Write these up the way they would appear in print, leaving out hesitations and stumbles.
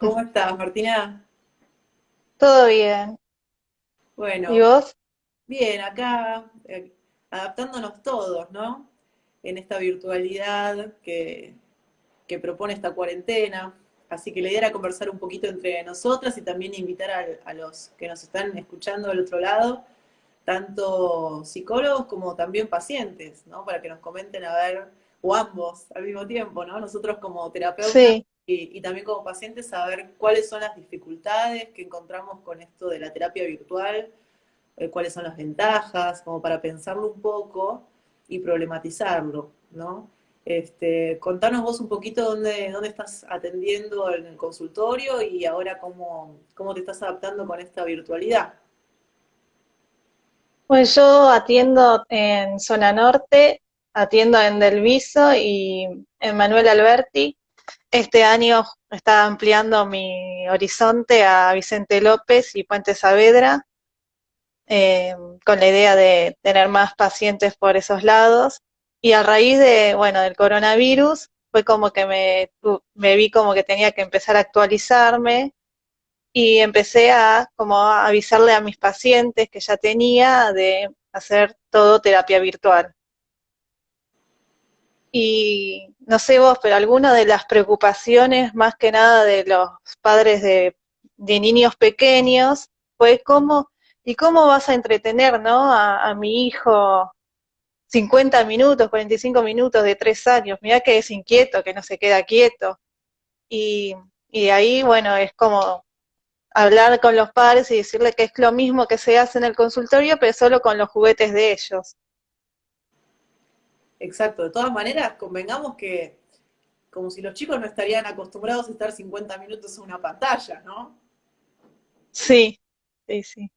¿Cómo estás, Martina? Todo bien. ¿Y Bueno, vos? bien, acá adaptándonos todos, ¿no? En esta virtualidad que propone esta cuarentena. Así que la idea era conversar un poquito entre nosotras y también invitar a los que nos están escuchando del otro lado, tanto psicólogos como también pacientes, ¿no? Para que nos comenten a ver, o ambos al mismo tiempo, ¿no? Nosotros como terapeutas Sí, y también como pacientes saber cuáles son las dificultades que encontramos con esto de la terapia virtual, cuáles son las ventajas, como para pensarlo un poco y problematizarlo, ¿no? Contanos vos un poquito dónde estás atendiendo en el consultorio y ahora cómo te estás adaptando con esta virtualidad. pues yo atiendo en zona norte, atiendo en Delviso y en Manuel Alberti. Este año está ampliando mi horizonte a Vicente López y Puente Saavedra, eh, con la idea de tener más pacientes por esos lados. Y a raíz de, bueno, del coronavirus, fue como que me vi como que tenía que empezar a actualizarme y empecé a como a avisarle a mis pacientes que ya tenía de hacer todo terapia virtual. Y no sé vos, pero alguna de las preocupaciones más que nada de los padres de niños pequeños fue cómo vas a entretener, ¿no? A mi hijo 50 minutos, 45 minutos de 3 años. Mirá que es inquieto, que no se queda quieto. Y, y ahí, bueno, es como hablar con los padres y decirle que es lo mismo que se hace en el consultorio, pero solo con los juguetes de ellos. Exacto, de todas maneras, convengamos que como si los chicos no estarían acostumbrados a estar 50 minutos en una pantalla, ¿no? Sí, sí, sí.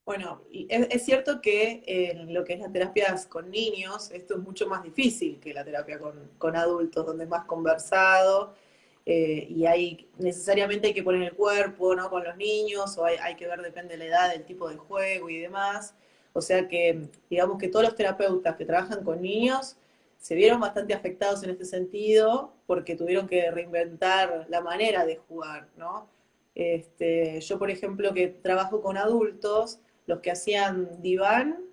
Bueno, y es cierto que en lo que es las terapias con niños, esto es mucho más difícil que la terapia con adultos, donde es más conversado y hay necesariamente hay que poner el cuerpo, ¿no? Con los niños, o hay que ver, depende de la edad, del tipo de juego y demás. O sea que, digamos que todos los terapeutas que trabajan con niños se vieron bastante afectados en este sentido porque tuvieron que reinventar la manera de jugar, ¿no? Yo, por ejemplo, que trabajo con adultos, los que hacían diván,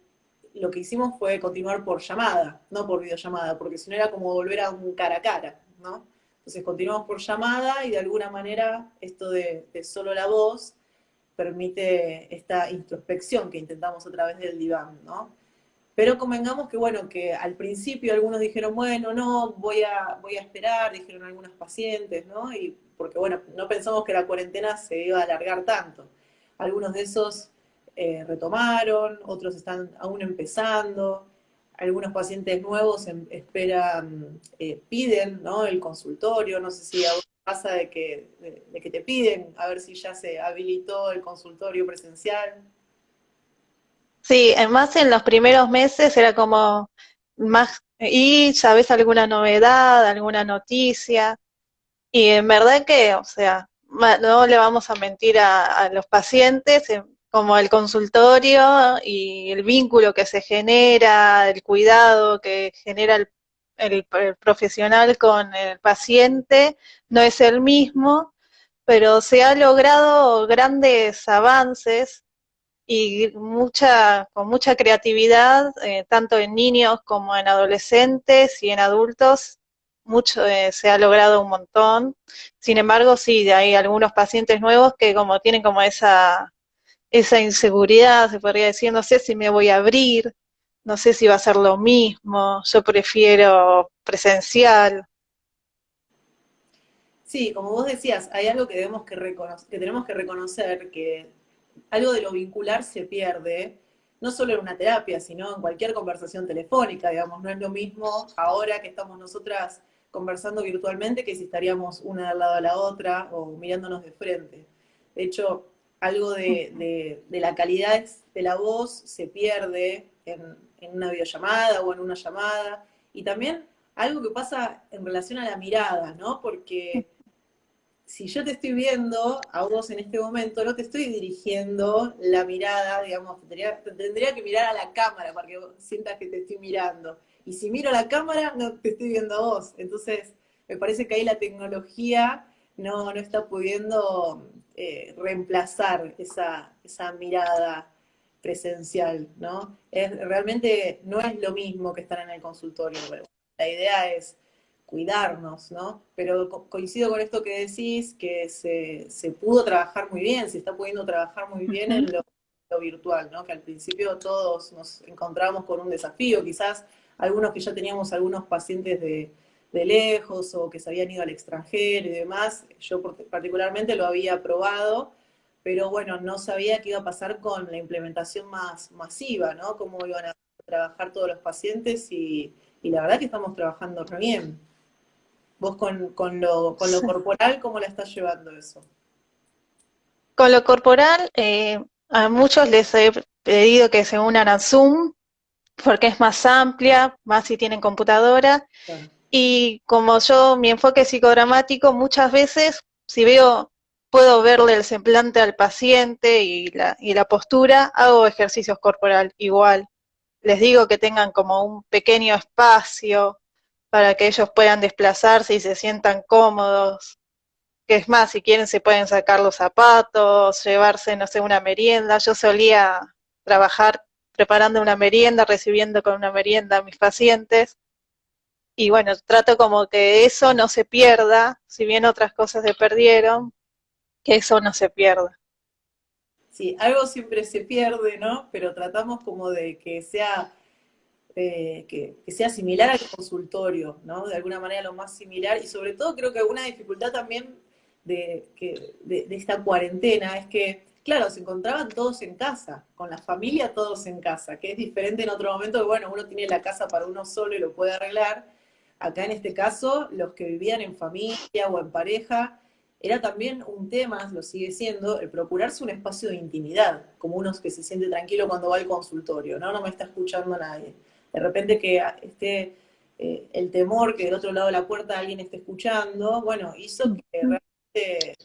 lo que hicimos fue continuar por llamada, no por videollamada, porque si no era como volver a un cara a cara, ¿no? Entonces continuamos por llamada y de alguna manera esto de solo la voz permite esta introspección que intentamos a través del diván, ¿no? Pero convengamos que, bueno, que al principio algunos dijeron, bueno, no, voy a esperar, dijeron algunos pacientes, ¿no? Y porque, bueno, no pensamos que la cuarentena se iba a alargar tanto. Algunos de esos retomaron, otros están aún empezando, algunos pacientes nuevos esperan, piden, ¿no? El consultorio, no sé si a vos pasa de que te piden a ver si ya se habilitó el consultorio presencial. Sí, más en los primeros meses era como más, y sabes alguna novedad, alguna noticia, y en verdad que, o sea, no le vamos a mentir a los pacientes, como el consultorio y el vínculo que se genera, el cuidado que genera el profesional con el paciente, no es el mismo, pero se ha logrado grandes avances y con mucha creatividad, tanto en niños como en adolescentes y en adultos, mucho, se ha logrado un montón. Sin embargo, sí, hay algunos pacientes nuevos que como tienen como esa inseguridad, se podría decir, no sé si me voy a abrir, no sé si va a ser lo mismo, yo prefiero presencial. Sí, como vos decías, hay algo que debemos que tenemos que reconocer, que algo de lo vincular se pierde, no solo en una terapia, sino en cualquier conversación telefónica, digamos, no es lo mismo ahora que estamos nosotras conversando virtualmente que si estaríamos una al lado de la otra o mirándonos de frente. De hecho, algo de la calidad de la voz se pierde en una videollamada o en una llamada, y también algo que pasa en relación a la mirada, ¿no? Porque si yo te estoy viendo a vos en este momento, no te estoy dirigiendo la mirada, digamos, te tendría que mirar a la cámara para que vos sientas que te estoy mirando. Y si miro a la cámara, no te estoy viendo a vos. Entonces, me parece que ahí la tecnología no está pudiendo reemplazar esa mirada presencial, ¿no? Realmente no es lo mismo que estar en el consultorio, pero la idea es cuidarnos, ¿no? Pero coincido con esto que decís, que se pudo trabajar muy bien, se está pudiendo trabajar muy bien Ujú. en lo virtual, ¿no? Que al principio todos nos encontramos con un desafío, quizás algunos que ya teníamos algunos pacientes de lejos o que se habían ido al extranjero y demás, yo particularmente lo había probado, pero bueno, no sabía qué iba a pasar con la implementación más masiva, ¿no? Cómo iban a trabajar todos los pacientes y la verdad que estamos trabajando re bien. Vos con lo Sí. corporal, ¿cómo la estás llevando eso? Con lo corporal, a muchos les he pedido que se unan a Zoom porque es más amplia, más si tienen computadora. Claro. Y como yo, mi enfoque psicodramático, muchas veces, si veo, puedo verle el semblante al paciente y la postura, hago ejercicios corporal igual. Les digo que tengan como un pequeño espacio para que ellos puedan desplazarse y se sientan cómodos. Que es más, si quieren se pueden sacar los zapatos, llevarse, no sé, una merienda. Yo solía trabajar preparando una merienda, recibiendo con una merienda a mis pacientes. Y bueno, trato como que eso no se pierda, si bien otras cosas se perdieron, que eso no se pierda. Sí, algo siempre se pierde, ¿no? Pero tratamos como de que sea que sea similar al consultorio, ¿no? De alguna manera lo más similar. Y sobre todo creo que una dificultad también de esta cuarentena es que, claro, se encontraban todos en casa, con la familia todos en casa, que es diferente en otro momento, que bueno, uno tiene la casa para uno solo y lo puede arreglar. Acá en este caso, los que vivían en familia o en pareja, era también un tema, lo sigue siendo, el procurarse un espacio de intimidad, como uno que se siente tranquilo cuando va al consultorio, ¿no? No me está escuchando nadie. De repente que esté el temor que del otro lado de la puerta alguien esté escuchando, bueno, hizo que realmente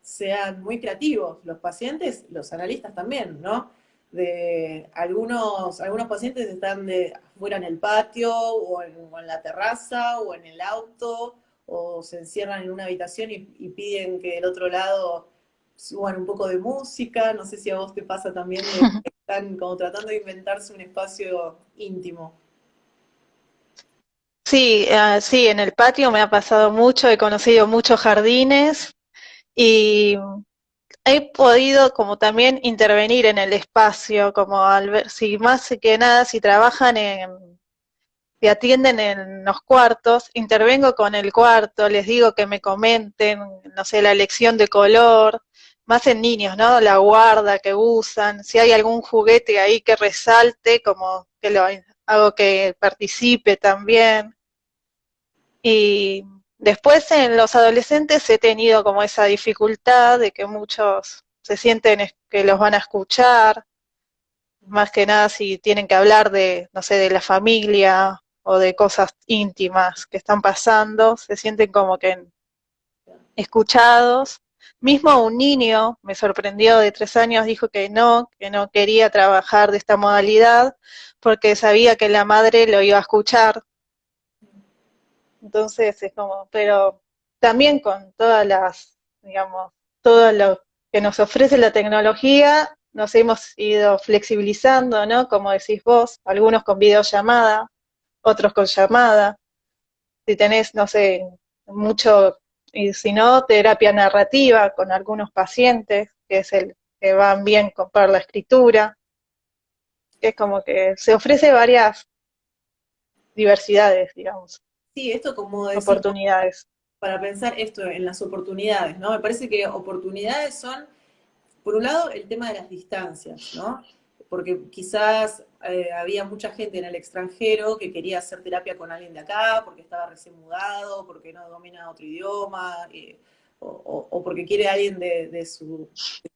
sean muy creativos los pacientes, los analistas también, ¿no? De algunos pacientes están fuera en el patio o en la terraza o en el auto o se encierran en una habitación y piden que del otro lado suban un poco de música, no sé si a vos te pasa también de que están como tratando de inventarse un espacio íntimo. Sí, sí, en el patio me ha pasado mucho, he conocido muchos jardines y he podido como también intervenir en el espacio, como al ver, si más que nada, si trabajan si atienden en los cuartos, intervengo con el cuarto, les digo que me comenten, no sé, la elección de color, más en niños, ¿no? La guarda que usan, si hay algún juguete ahí que resalte, como que lo hago que participe también. Y después en los adolescentes he tenido como esa dificultad de que muchos se sienten que los van a escuchar, más que nada si tienen que hablar de, no sé, de la familia o de cosas íntimas que están pasando, se sienten como que escuchados. Mismo un niño me sorprendió de 3 años, dijo que no quería trabajar de esta modalidad porque sabía que la madre lo iba a escuchar. Entonces es como, pero también con todas las, digamos, todo lo que nos ofrece la tecnología, nos hemos ido flexibilizando, ¿no? Como decís vos, algunos con videollamada, otros con llamada. Si tenés, no sé, mucho, y si no, terapia narrativa con algunos pacientes, que es el que van bien para la escritura, que es como que se ofrece varias diversidades, digamos, Sí, esto como decimos, oportunidades. para pensar esto en las oportunidades, ¿no? Me parece que oportunidades son, por un lado, el tema de las distancias, ¿no? Porque quizás había mucha gente en el extranjero que quería hacer terapia con alguien de acá, porque estaba recién mudado, porque no domina otro idioma, o porque quiere a alguien de su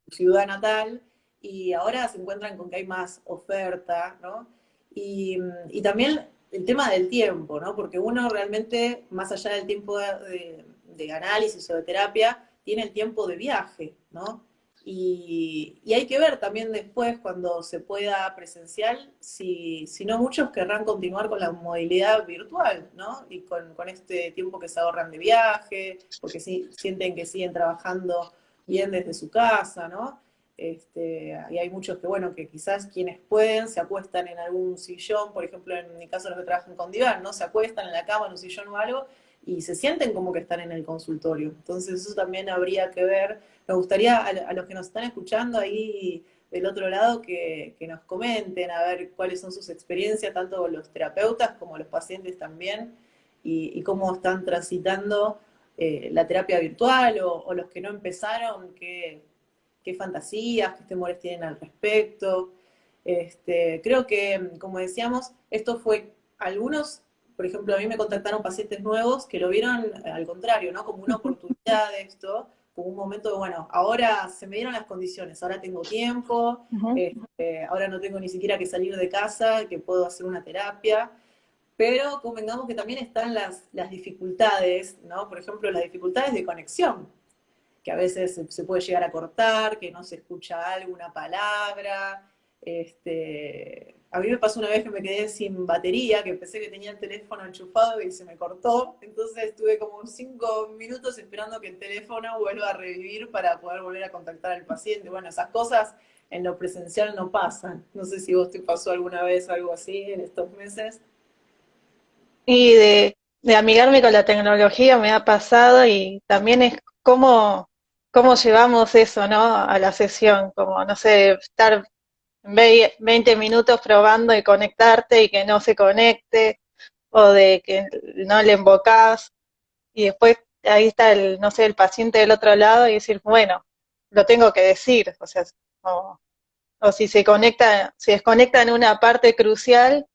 ciudad natal, y ahora se encuentran con que hay más oferta, ¿no? Y también el tema del tiempo, ¿no? Porque uno realmente, más allá del tiempo de análisis o de terapia, tiene el tiempo de viaje, ¿no? Y hay que ver también después, cuando se pueda presencial, si no muchos querrán continuar con la movilidad virtual, ¿no? Y con este tiempo que se ahorran de viaje, porque sí, sienten que siguen trabajando bien desde su casa, ¿no? Y hay muchos que, bueno, que quizás quienes pueden se acuestan en algún sillón, por ejemplo, en mi caso los que trabajan con Divan, ¿no? Se acuestan en la cama, en un sillón o algo, y se sienten como que están en el consultorio. Entonces eso también habría que ver. Me gustaría a los que nos están escuchando ahí del otro lado que nos comenten a ver cuáles son sus experiencias, tanto los terapeutas como los pacientes también, y cómo están transitando la terapia virtual o los que no empezaron, qué fantasías, qué temores tienen al respecto. Creo que, como decíamos, esto fue algunos, por ejemplo, a mí me contactaron pacientes nuevos que lo vieron al contrario, ¿no? Como una oportunidad de esto, como un momento de, bueno, ahora se me dieron las condiciones, ahora tengo tiempo, Ujú. ahora no tengo ni siquiera que salir de casa, que puedo hacer una terapia, pero convengamos que también están las dificultades, ¿no? Por ejemplo, las dificultades de conexión, que a veces se puede llegar a cortar, que no se escucha alguna palabra. A mí me pasó una vez que me quedé sin batería, que pensé que tenía el teléfono enchufado y se me cortó. Entonces estuve como 5 minutos esperando que el teléfono vuelva a revivir para poder volver a contactar al paciente. Bueno, esas cosas en lo presencial no pasan. No sé si vos te pasó alguna vez algo así en estos meses. Y de amigarme con la tecnología me ha pasado y también es cómo llevamos eso, ¿no? A la sesión, como, no sé, estar 20 minutos probando y conectarte y que no se conecte, o de que no le invocás, y después ahí está el, no sé, el paciente del otro lado y decir, bueno, lo tengo que decir, o sea, o si se conecta, se desconecta en una parte crucial,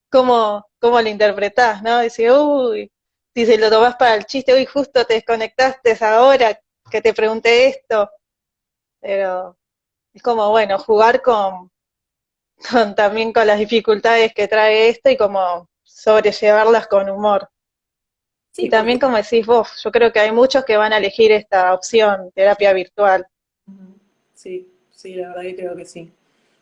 ¿cómo lo interpretás, no? Dice, uy, si se lo tomás para el chiste, uy, justo te desconectaste ahora que te pregunté esto, pero es como, bueno, jugar también con las dificultades que trae esto y como sobrellevarlas con humor. Y Sí, también porque como decís vos, yo creo que hay muchos que van a elegir esta opción, terapia virtual. ujú. Sí, sí, la verdad que creo que sí.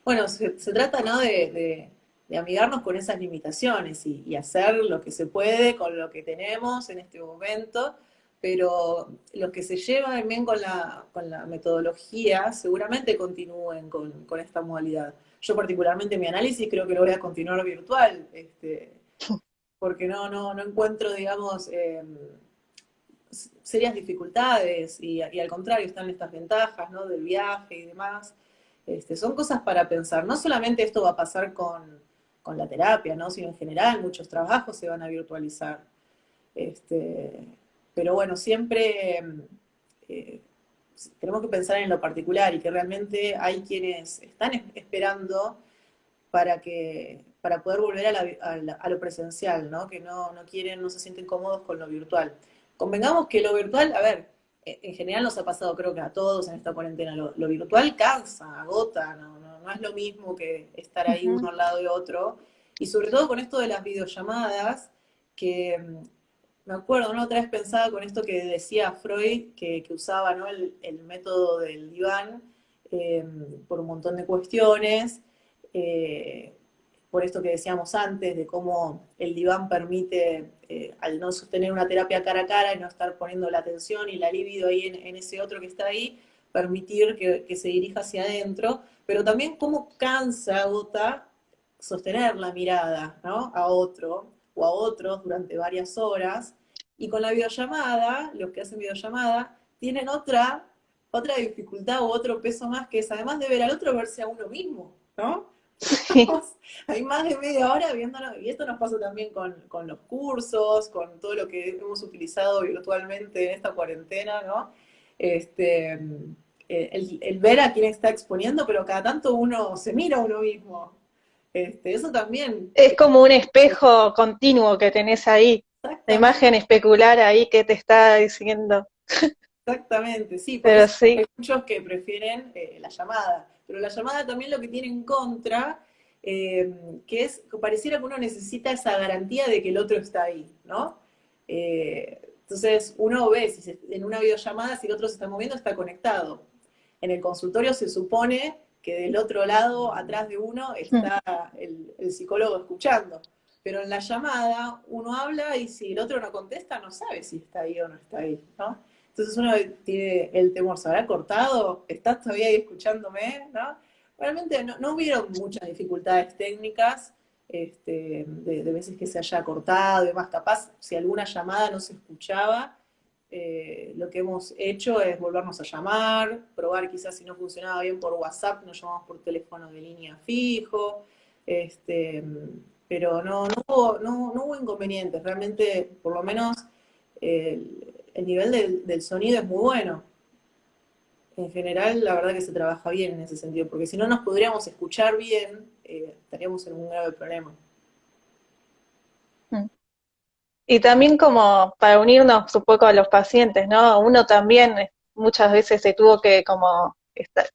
Bueno, se trata, ¿no? De amigarnos con esas limitaciones y hacer lo que se puede con lo que tenemos en este momento, pero los que se llevan bien con la metodología seguramente continúen con esta modalidad. Yo particularmente mi análisis creo que lo voy a continuar virtual, porque no encuentro, digamos, serias dificultades y al contrario están estas ventajas, ¿no? Del viaje y demás. Son cosas para pensar. No solamente esto va a pasar con la terapia, ¿no? Sino en general muchos trabajos se van a virtualizar. Este, pero bueno, siempre eh, tenemos que pensar en lo particular y que realmente hay quienes están esperando para poder volver a lo presencial, ¿no? Que no quieren, no se sienten cómodos con lo virtual. Convengamos que lo virtual, a ver, en general nos ha pasado creo que a todos en esta cuarentena, lo virtual cansa, agota, no es lo mismo que estar ahí Ujú. uno al lado de otro. Y sobre todo con esto de las videollamadas, que me acuerdo, ¿no? Otra vez pensaba con esto que decía Freud, que usaba, ¿no? El método del diván eh, por un montón de cuestiones, eh, por esto que decíamos antes, de cómo el diván permite, al no sostener una terapia cara a cara y no estar poniendo la atención y la libido ahí en ese otro que está ahí, permitir que se dirija hacia adentro, pero también cómo cansa, agota, sostener la mirada, ¿no? A otro o a otros durante varias horas. Y con la videollamada, los que hacen videollamada, tienen otra dificultad u otro peso más, que es además de ver al otro, verse a uno mismo, ¿no? Sí, Hay más de media hora viéndonos, y esto nos pasa también con los cursos, con todo lo que hemos utilizado virtualmente en esta cuarentena, ¿no? Este, el ver a quién está exponiendo, pero cada tanto uno se mira a uno mismo. Eso también, es como un espejo continuo que tenés ahí, la exactamente, imagen especular ahí que te está diciendo. exactamente, sí, por Pero eso sí, hay muchos que prefieren la llamada, pero la llamada también lo que tiene en contra, que es que pareciera que uno necesita esa garantía de que el otro está ahí, ¿no? Entonces uno ve si en una videollamada si el otro se está moviendo, está conectado. en el consultorio se supone que del otro lado, atrás de uno, está el psicólogo escuchando. Pero en la llamada uno habla y si el otro no contesta, no sabe si está ahí o no está ahí, ¿no? Entonces uno tiene el temor, ¿se habrá cortado? ¿Estás todavía ahí escuchándome? ¿No? Realmente no hubieron muchas dificultades técnicas, de veces que se haya cortado y demás. Capaz, si alguna llamada no se escuchaba, lo que hemos hecho es volvernos a llamar, probar quizás si no funcionaba bien por WhatsApp, nos llamamos por teléfono de línea fijo, este, pero no hubo inconvenientes, realmente por lo menos el nivel del sonido es muy bueno. En general, la verdad que se trabaja bien en ese sentido, porque si no nos podríamos escuchar bien, estaríamos en un grave problema. Y también como para unirnos un poco a los pacientes, ¿no? Uno también muchas veces se tuvo que como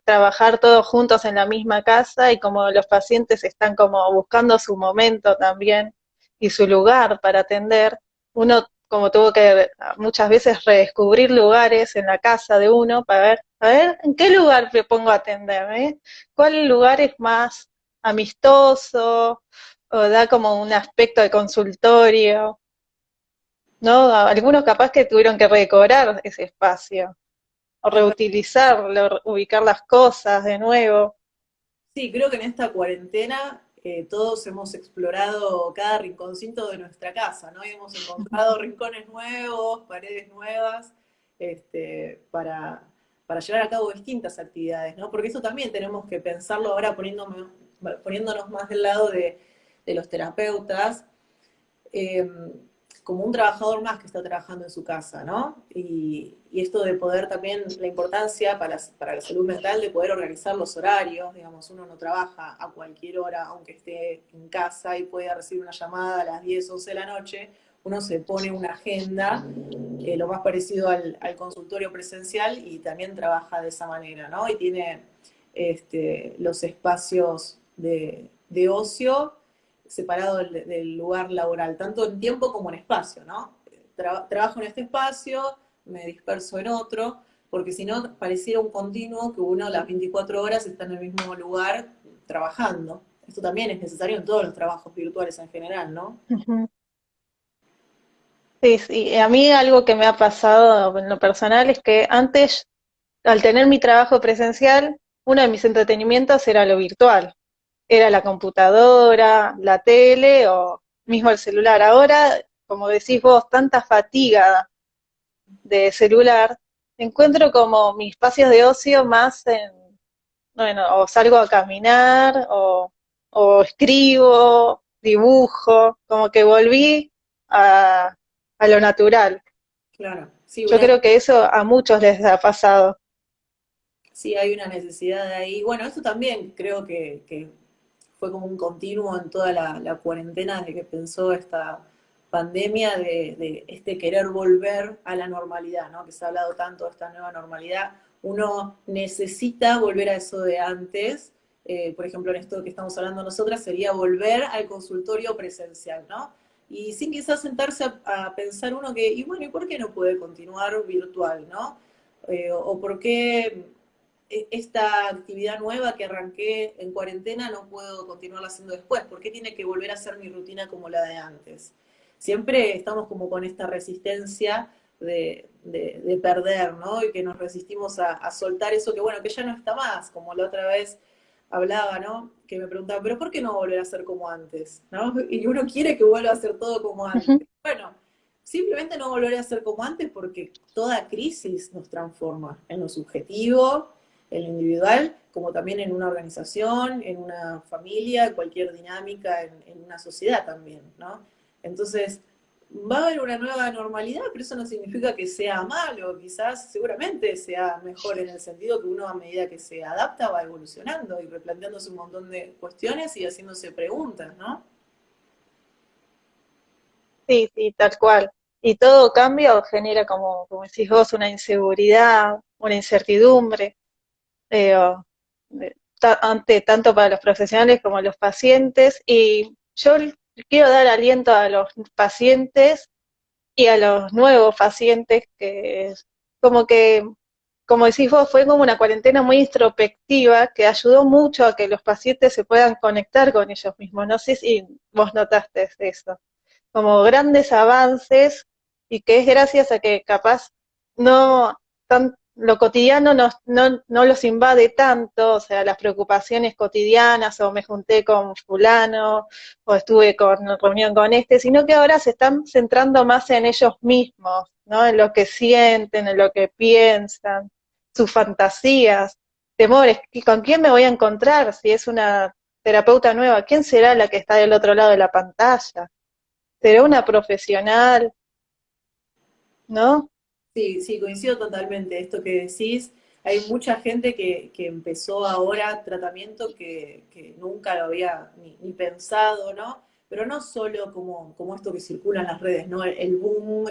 trabajar todos juntos en la misma casa y como los pacientes están como buscando su momento también y su lugar para atender, uno como tuvo que muchas veces redescubrir lugares en la casa de uno para ver, a ver, ¿en qué lugar me pongo a atender, ¿Cuál lugar es más amistoso o da como un aspecto de consultorio? ¿No? Algunos capaz que tuvieron que recobrar ese espacio, o reutilizarlo, ubicar las cosas de nuevo. Sí, creo que en esta cuarentena todos hemos explorado cada rinconcito de nuestra casa, ¿no? Y hemos encontrado rincones nuevos, paredes nuevas, para llevar a cabo distintas actividades, ¿no? Porque eso también tenemos que pensarlo ahora poniéndonos más del lado de los terapeutas, eh, como un trabajador más que está trabajando en su casa, ¿no? Y esto de poder también, la importancia para la salud mental de poder organizar los horarios, digamos, uno no trabaja a cualquier hora, aunque esté en casa y pueda recibir una llamada a las 10, 11 de la noche, uno se pone una agenda, lo más parecido al consultorio presencial y también trabaja de esa manera, ¿no? Y tiene los espacios de ocio separado del lugar laboral, tanto en tiempo como en espacio, ¿no? Trabajo en este espacio, me disperso en otro, porque si no pareciera un continuo que uno las 24 horas está en el mismo lugar trabajando. Esto también es necesario en todos los trabajos virtuales en general, ¿no? Ujú. Sí, sí, a mí algo que me ha pasado en lo personal es que antes, al tener mi trabajo presencial, uno de mis entretenimientos era lo virtual, era la computadora, la tele o mismo el celular. Ahora, como decís vos, tanta fatiga de celular, encuentro como mis espacios de ocio más en, bueno, o salgo a caminar, o escribo, dibujo, como que volví a lo natural. Claro, sí, Yo creo que eso a muchos les ha pasado. sí hay una necesidad de ahí. Bueno, esto también creo que fue como un continuo en toda la cuarentena desde que pensó esta pandemia de este querer volver a la normalidad, ¿no? Que se ha hablado tanto de esta nueva normalidad. Uno necesita volver a eso de antes. Por ejemplo, en esto que estamos hablando nosotras, sería volver al consultorio presencial, ¿no? Y sin quizás sentarse a pensar uno que, y bueno, ¿y por qué no puede continuar virtual, ¿no? O por qué esta actividad nueva que arranqué en cuarentena no puedo continuarla haciendo después? ¿Por qué tiene que volver a ser mi rutina como la de antes? Siempre estamos como con esta resistencia de perder, ¿no? Y que nos resistimos a soltar eso que, bueno, que ya no está más, como la otra vez hablaba, ¿no? Que me preguntaba, ¿pero por qué no volver a ser como antes? ¿No? Y uno quiere que vuelva a ser todo como Ujú. antes. Bueno, simplemente no volver a ser como antes porque toda crisis nos transforma en lo subjetivo, en lo individual, como también en una organización, en una familia, en cualquier dinámica, en una sociedad también, ¿no? Entonces, va a haber una nueva normalidad, pero eso no significa que sea malo, quizás seguramente sea mejor en el sentido que uno a medida que se adapta va evolucionando y replanteándose un montón de cuestiones y haciéndose preguntas, ¿no? Sí, sí, tal cual. Y todo cambio genera, como decís vos, una inseguridad, una incertidumbre, ante tanto para los profesionales como los pacientes. Y yo quiero dar aliento a los pacientes y a los nuevos pacientes que como que como decís vos, fue como una cuarentena muy introspectiva que ayudó mucho a que los pacientes se puedan conectar con ellos mismos. No sé si vos notaste eso, como grandes avances y que es gracias a que capaz no lo cotidiano no los invade tanto, o sea, las preocupaciones cotidianas, o me junté con fulano, o estuve con reunión con este, sino que ahora se están centrando más en ellos mismos, ¿no? En lo que sienten, en lo que piensan, sus fantasías, temores, ¿con quién me voy a encontrar? Si es una terapeuta nueva, ¿quién será la que está del otro lado de la pantalla? ¿Será una profesional? ¿No? Sí, sí, coincido totalmente. Esto que decís, hay mucha gente que empezó ahora tratamiento que nunca lo había ni pensado, ¿no? Pero no solo como esto que circula en las redes, ¿no? El boom,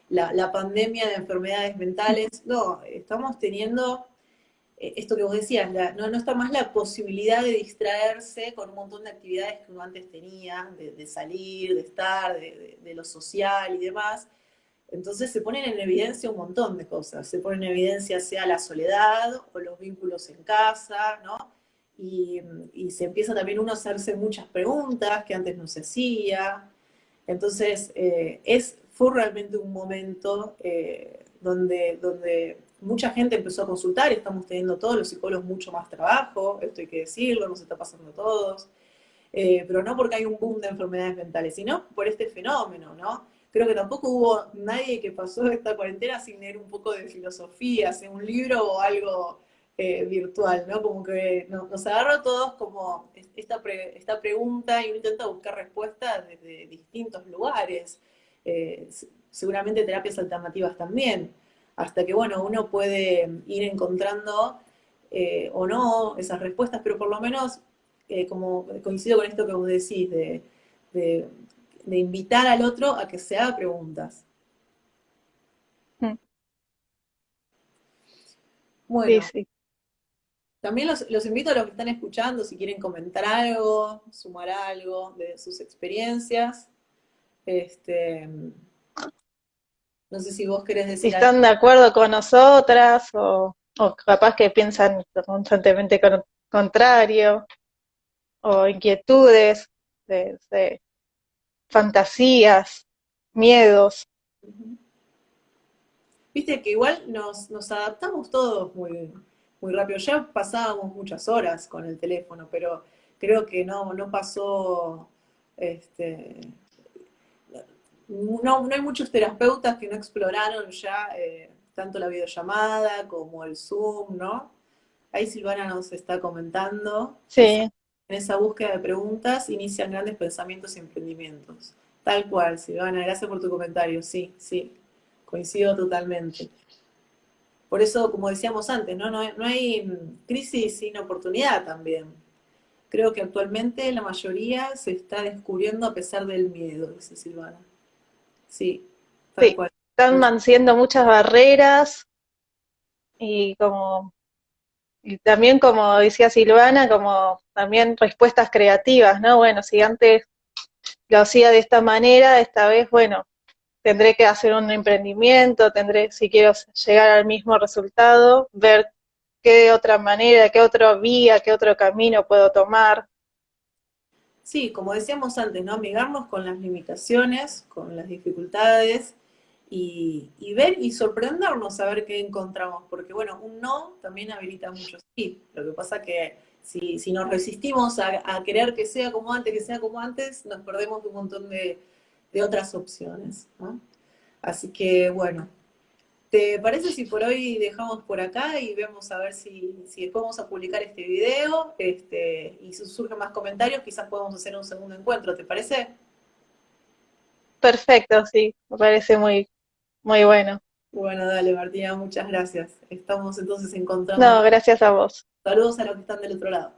la pandemia de enfermedades mentales. No, estamos teniendo esto que vos decías, no está más la posibilidad de distraerse con un montón de actividades que uno antes tenía, de salir, de estar, de lo social y demás. Entonces se ponen en evidencia un montón de cosas. Se ponen en evidencia sea la soledad o los vínculos en casa, ¿no? Y, y se empieza también uno a hacerse muchas preguntas que antes no se hacía. Entonces, fue realmente un momento donde mucha gente empezó a consultar, estamos teniendo todos los psicólogos mucho más trabajo, esto hay que decirlo, nos está pasando a todos, pero no porque hay un boom de enfermedades mentales, sino por este fenómeno, ¿no? Creo que tampoco hubo nadie que pasó esta cuarentena sin leer un poco de filosofía, sin un libro o algo virtual, ¿no? Como que nos agarró a todos como esta pregunta y uno intenta buscar respuestas desde distintos lugares, eh, seguramente terapias alternativas también, hasta que, bueno, uno puede ir encontrando o no esas respuestas, pero por lo menos como coincido con esto que vos decís, de, de invitar al otro a que se haga preguntas. Mm, sí, Bueno, sí. también los invito a los que están escuchando, si quieren comentar algo, sumar algo de sus experiencias. Este, no sé si vos querés Si decir algo. están de acuerdo con nosotras o capaz que piensan constantemente contrario, o inquietudes, de fantasías, miedos. Viste que igual nos adaptamos todos muy rápido. Ya pasábamos muchas horas con el teléfono, pero creo que no pasó, este, no hay muchos terapeutas que no exploraron ya tanto la videollamada como el Zoom, ¿no? Ahí Silvana nos está comentando, dice, Sí, en esa búsqueda de preguntas inician grandes pensamientos y emprendimientos. Tal cual, Silvana, gracias por tu comentario, sí, sí, coincido totalmente. Por eso, como decíamos antes, no hay crisis sin oportunidad también. Creo que actualmente la mayoría se está descubriendo a pesar del miedo, dice Silvana. Sí, tal sí. cual. Están venciendo muchas barreras y como y también como decía Silvana, como también respuestas creativas, ¿no? Bueno, si antes lo hacía de esta manera, esta vez, bueno, tendré que hacer un emprendimiento, tendré, si quiero llegar al mismo resultado, ver qué otra manera, qué otra vía, qué otro camino puedo tomar. Sí, como decíamos antes, ¿no? Amigarnos con las limitaciones, con las dificultades y ver y sorprendernos a ver qué encontramos, porque bueno, un no también habilita mucho sí. Lo que pasa que si nos resistimos a querer que sea como antes, nos perdemos de un montón de otras opciones, ¿no? Así que bueno, ¿te parece si por hoy dejamos por acá y vemos a ver si después vamos a publicar este video y si surgen más comentarios, quizás podemos hacer un segundo encuentro, ¿te parece? Perfecto, sí, me parece muy, muy bueno. Bueno, dale, Martina, muchas gracias. Estamos entonces encontrándonos. No, gracias a vos. Saludos a los que están del otro lado.